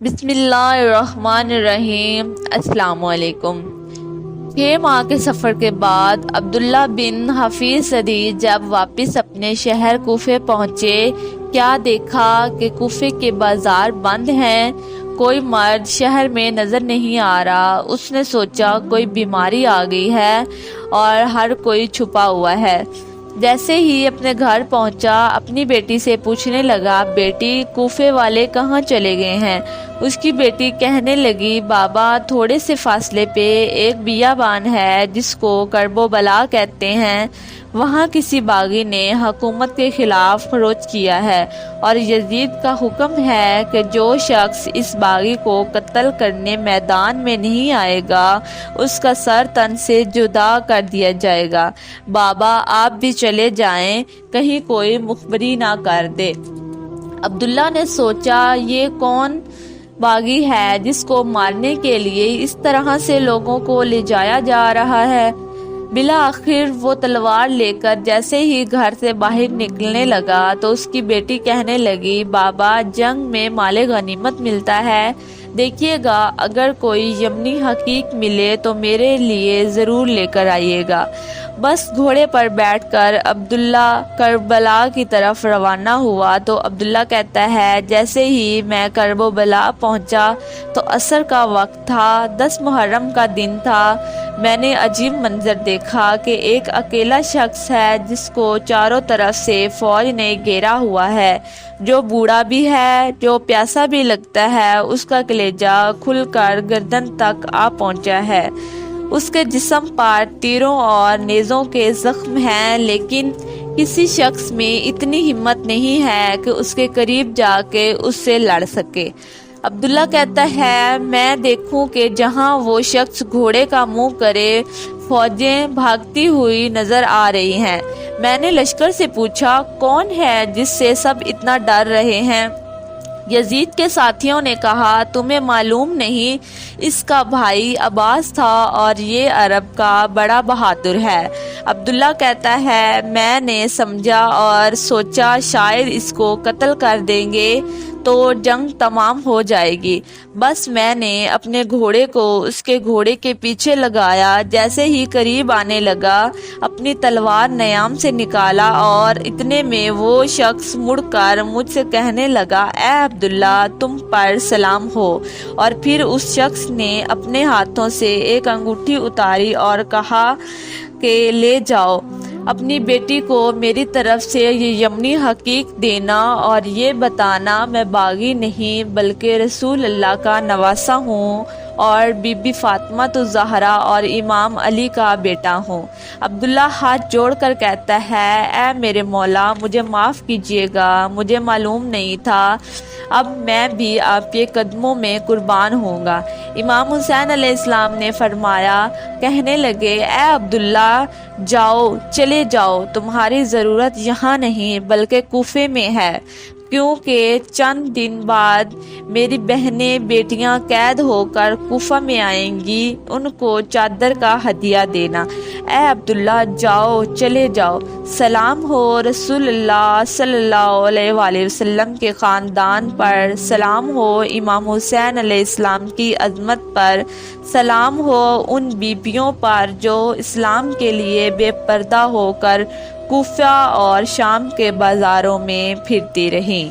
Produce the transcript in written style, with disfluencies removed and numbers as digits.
بسم اللہ الرحمن الرحیم۔ السلام علیکم۔ 6 ماہ کے سفر کے بعد عبداللہ بن حفیظ صدی جب واپس اپنے شہر کوفے پہنچے، کیا دیکھا کہ کوفے کے بازار بند ہیں، کوئی مرد شہر میں نظر نہیں آ رہا۔ اس نے سوچا کوئی بیماری آ گئی ہے اور ہر کوئی چھپا ہوا ہے۔ جیسے ہی اپنے گھر پہنچا اپنی بیٹی سے پوچھنے لگا، بیٹی کوفے والے کہاں چلے گئے ہیں؟ اس کی بیٹی کہنے لگی، بابا تھوڑے سے فاصلے پہ ایک بیابان ہے جس کو کرب و بلا کہتے ہیں، وہاں کسی باغی نے حکومت کے خلاف خروج کیا ہے اور یزید کا حکم ہے کہ جو شخص اس باغی کو قتل کرنے میدان میں نہیں آئے گا اس کا سر تن سے جدا کر دیا جائے گا۔ بابا آپ بھی چلے جائیں، کہیں کوئی مخبری نہ کر دے۔ عبداللہ نے سوچا یہ کون باغی ہے جس کو مارنے کے لیے اس طرح سے لوگوں کو لے جایا جا رہا ہے۔ بالآخر وہ تلوار لے کر جیسے ہی گھر سے باہر نکلنے لگا تو اس کی بیٹی کہنے لگی، بابا جنگ میں مال غنیمت ملتا ہے، دیکھیے گا اگر کوئی یمنی حقیق ملے تو میرے لیے ضرور لے کر آئیے گا۔ بس گھوڑے پر بیٹھ کر عبداللہ کربلا کی طرف روانہ ہوا تو عبداللہ کہتا ہے، جیسے ہی میں کرب و بلا پہنچا تو عصر کا وقت تھا، 10 محرم کا دن تھا۔ میں نے عجیب منظر دیکھا کہ ایک اکیلا شخص ہے جس کو چاروں طرف سے فوج نے گھیرا ہوا ہے، جو بوڑھا بھی ہے، جو پیاسا بھی لگتا ہے، اس کا کلیجہ کھل کر گردن تک آ پہنچا ہے۔ اس کے جسم پر تیروں اور نیزوں کے زخم ہیں، لیکن کسی شخص میں اتنی ہمت نہیں ہے کہ اس کے قریب جا کے اس سے لڑ سکے۔ عبداللہ کہتا ہے، میں دیکھوں کہ جہاں وہ شخص گھوڑے کا منہ کرے فوجیں بھاگتی ہوئی نظر آ رہی ہیں۔ میں نے لشکر سے پوچھا، کون ہے جس سے سب اتنا ڈر رہے ہیں؟ یزید کے ساتھیوں نے کہا، تمہیں معلوم نہیں، اس کا بھائی عباس تھا اور یہ عرب کا بڑا بہادر ہے۔ عبداللہ کہتا ہے، میں نے سمجھا اور سوچا شاید اس کو قتل کر دیں گے تو جنگ تمام ہو جائے گی۔ بس میں نے اپنے گھوڑے کو اس کے گھوڑے کے پیچھے لگایا، جیسے ہی قریب آنے لگا اپنی تلوار نیام سے نکالا اور اتنے میں وہ شخص مڑ کر مجھ سے کہنے لگا، اے عبداللہ تم پر سلام ہو۔ اور پھر اس شخص نے اپنے ہاتھوں سے ایک انگوٹھی اتاری اور کہا کہ لے جاؤ، اپنی بیٹی کو میری طرف سے یہ یمنی حقیق دینا اور یہ بتانا میں باغی نہیں بلکہ رسول اللہ کا نواسا ہوں اور بی بی فاطمہ الزہرا اور امام علی کا بیٹا ہوں۔ عبداللہ ہاتھ جوڑ کر کہتا ہے، اے میرے مولا مجھے معاف کیجیے گا، مجھے معلوم نہیں تھا، اب میں بھی آپ کے قدموں میں قربان ہوں گا۔ امام حسین علیہ السلام نے فرمایا، کہنے لگے، اے عبداللہ جاؤ، چلے جاؤ، تمہاری ضرورت یہاں نہیں بلکہ کوفے میں ہے، کیونکہ چند دن بعد میری بہنیں بیٹیاں قید ہو کر کوفہ میں آئیں گی، ان کو چادر کا ہدیہ دینا۔ اے عبداللہ جاؤ، چلے جاؤ، سلام ہو رسول اللہ صلی اللہ علیہ وآلہ وسلم کے خاندان پر، سلام ہو امام حسین علیہ السلام کی عظمت پر، سلام ہو ان بیبیوں پر جو اسلام کے لیے بے پردہ ہو کر کوفہ اور شام کے بازاروں میں پھرتی رہیں۔